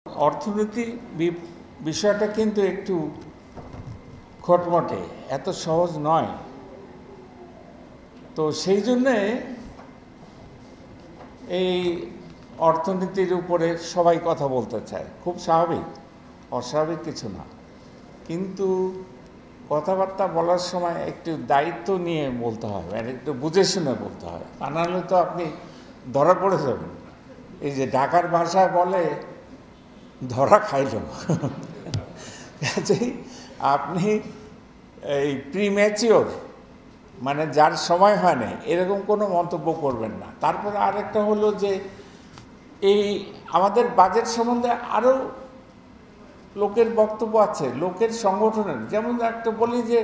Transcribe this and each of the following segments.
অর্থনীতি বিষয়টা কিন্তু একটু খটমটে, এত সহজ নয়। তো সেই জন্যে এই অর্থনীতির উপরে সবাই কথা বলতে চায়, খুব স্বাভাবিক, অস্বাভাবিক কিছু না। কিন্তু কথাবার্তা বলার সময় একটু দায়িত্ব নিয়ে বলতে হয়, মানে একটু বুঝে শুনে বলতে হয়, তা নাহলে তো আপনি ধরা পড়ে যাবেন। এই যে ঢাকার ভাষায় বলে ধরা খাইল, কাজেই আপনি এই প্রিম্যাচিওর, মানে যার সময় হয় না এরকম কোনো মন্তব্য করবেন না। তারপরে আরেকটা হলো যে এই আমাদের বাজেট সম্বন্ধে আরও লোকের বক্তব্য আছে, লোকের সংগঠনের। যেমন একটা বলি যে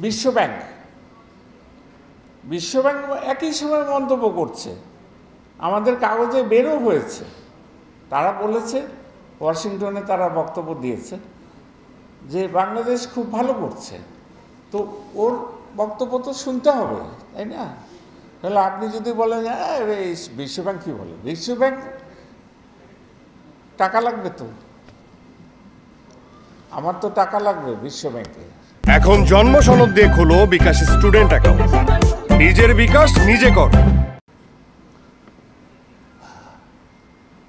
বিশ্বব্যাংক একই সময় মন্তব্য করছে, আমাদের কাগজে বেরও হয়েছে। তারা বলেছে, ওয়াশিংটনে তারা বক্তব্য দিয়েছে যে বাংলাদেশ খুব ভালো করছে। তো ওর বক্তব্য তো শুনতে হবে, তাই না? তাহলে আপনি যদি বলেন বিশ্বব্যাংক কী বলে, বিশ্বব্যাংক টাকা লাগবে তো, আমার তো টাকা লাগবে বিশ্বব্যাংকে। এখন জন্ম সনদ দিয়ে খোলো বিকাশ স্টুডেন্ট অ্যাকাউন্ট, নিজের বিকাশ নিজে কর।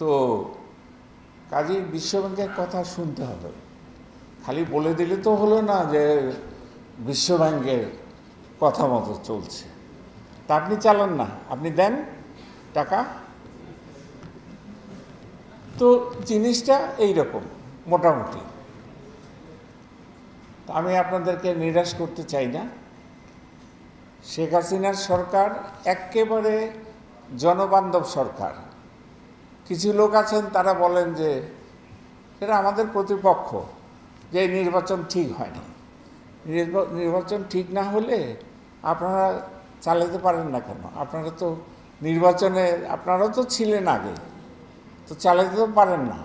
তো কাজেই বিশ্বব্যাংকের কথা শুনতে হবে, খালি বলে দিলে তো হলো না যে বিশ্বব্যাংকের কথা মতো চলছে। তা আপনি চালান না, আপনি দেন টাকা। তো জিনিসটা এইরকম মোটামুটি। আমি আপনাদেরকে নিরাশ করতে চাই না। শেখ হাসিনার সরকার একেবারে জনবান্ধব সরকার। কিছু লোক আছেন তারা বলেন যে এরা আমাদের প্রতিপক্ষ, যে নির্বাচন ঠিক হয়নি। নির্বাচন ঠিক না হলে আপনারা চালাতে পারেন না কেন? আপনারা তো নির্বাচনে, আপনারাও তো ছিলেন আগে, তো চালাতে তো পারেন না।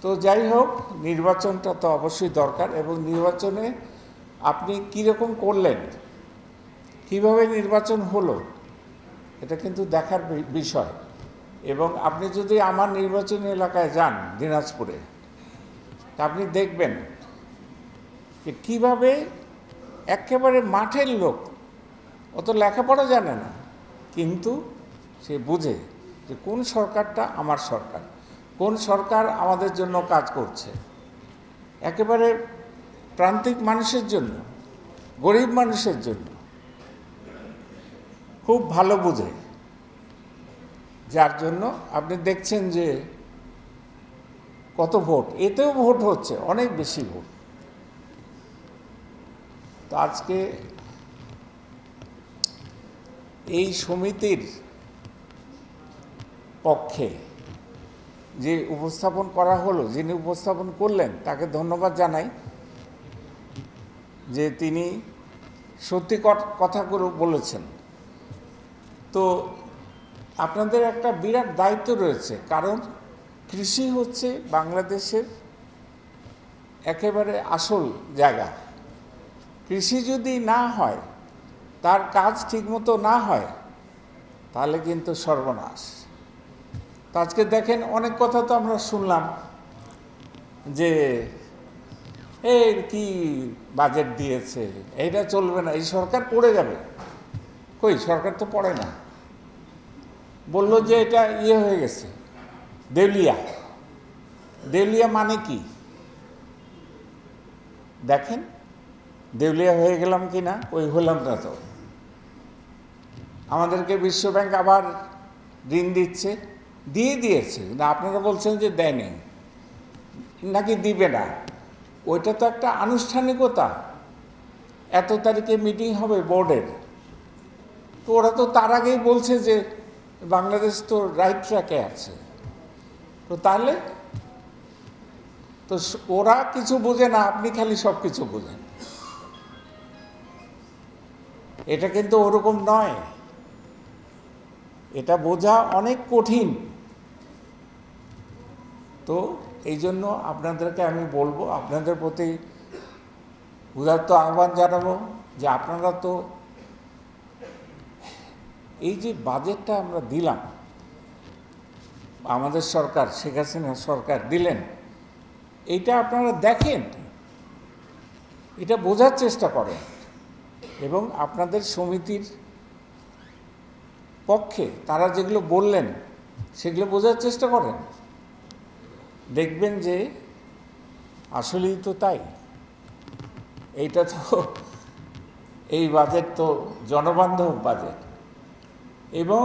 তো যাই হোক, নির্বাচনটা তো অবশ্যই দরকার, এবং নির্বাচনে আপনি কীরকম করলেন, কিভাবে নির্বাচন হলো, এটা কিন্তু দেখার বিষয়। এবং আপনি যদি আমার নির্বাচনী এলাকায় যান, দিনাজপুরে, তা আপনি দেখবেন যে কীভাবে একেবারে মাঠের লোক, অত লেখাপড়া জানে না, কিন্তু সে বুঝে যে কোন সরকারটা আমার সরকার, কোন সরকার আমাদের জন্য কাজ করছে। একেবারে প্রান্তিক মানুষের জন্য, গরিব মানুষের জন্য খুব ভালো বুঝে, যার জন্য আপনি দেখছেন যে কত ভোট, এতেও ভোট হচ্ছে, অনেক বেশি ভোট। তো আজকে এই সমিতির পক্ষে যে উপস্থাপন করা হলো, যিনি উপস্থাপন করলেন তাকে ধন্যবাদ জানাই, যে তিনি সত্যি কথাগুলো বলেছেন। তো আপনাদের একটা বিরাট দায়িত্ব রয়েছে, কারণ কৃষি হচ্ছে বাংলাদেশের একেবারে আসল জায়গা। কৃষি যদি না হয়, তার কাজ ঠিকমতো না হয়, তাহলে কিন্তু সর্বনাশ। তো আজকে দেখেন, অনেক কথা তো আমরা শুনলাম যে এই কি বাজেট দিয়েছে, এইটা চলবে না, এই সরকার পড়ে যাবে। কই, সরকার তো পড়ে না। বলল যে এটা হয়ে গেছে, দেউলিয়া। দেউলিয়া মানে কি দেখেন, দেউলিয়া হয়ে গেলাম কি না? ওই হলাম না তো। আমাদেরকে বিশ্বব্যাংক আবার ঋণ দিয়েছে, না আপনারা বলছেন যে দেয়নি, নাকি দিবে না। ওইটা তো একটা আনুষ্ঠানিকতা, এত তারিখে মিটিং হবে বোর্ডের। তো ওরা তো তার আগেই বলছে যে বাংলাদেশ তো রাইট ট্র্যাকে আছে। তো তাহলে তো ওরা কিছু বোঝে না, আপনি খালি সব কিছু বোঝেন। এটা কিন্তু ওরকম নয়, এটা বোঝা অনেক কঠিন। তো এই জন্য আপনাদেরকে আমি বলবো, আপনাদের প্রতি উদাত্ত আহ্বান জানাবো যে আপনারা তো এই যে বাজেটটা আমরা দিলাম, আমাদের সরকার শেখ হাসিনা সরকার দিলেন, এইটা আপনারা দেখেন, এটা বোঝার চেষ্টা করেন এবং আপনাদের সমিতির পক্ষে তারা যেগুলো বললেন সেগুলো বোঝার চেষ্টা করেন। দেখবেন যে আসলেই তো তাই। এইটা তো এই বাজেট তো জনবান্ধব বাজেট এবং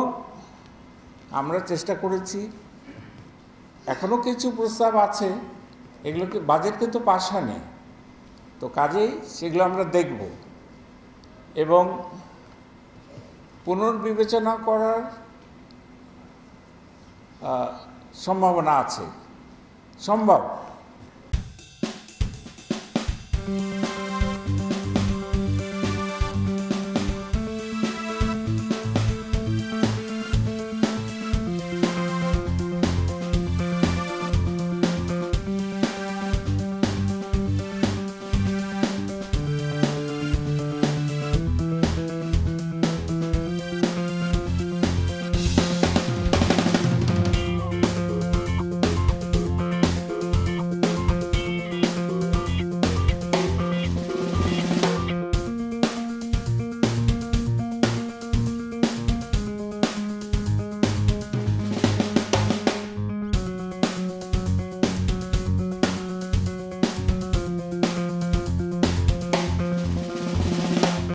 আমরা চেষ্টা করেছি, এখনও কিছু প্রস্তাব আছে, এগুলোকে বাজেট কিন্তু পাস হয়নি, তো কাজেই সেগুলো আমরা দেখব এবং পুনর্বিবেচনা করার সম্ভাবনা আছে, সম্ভব।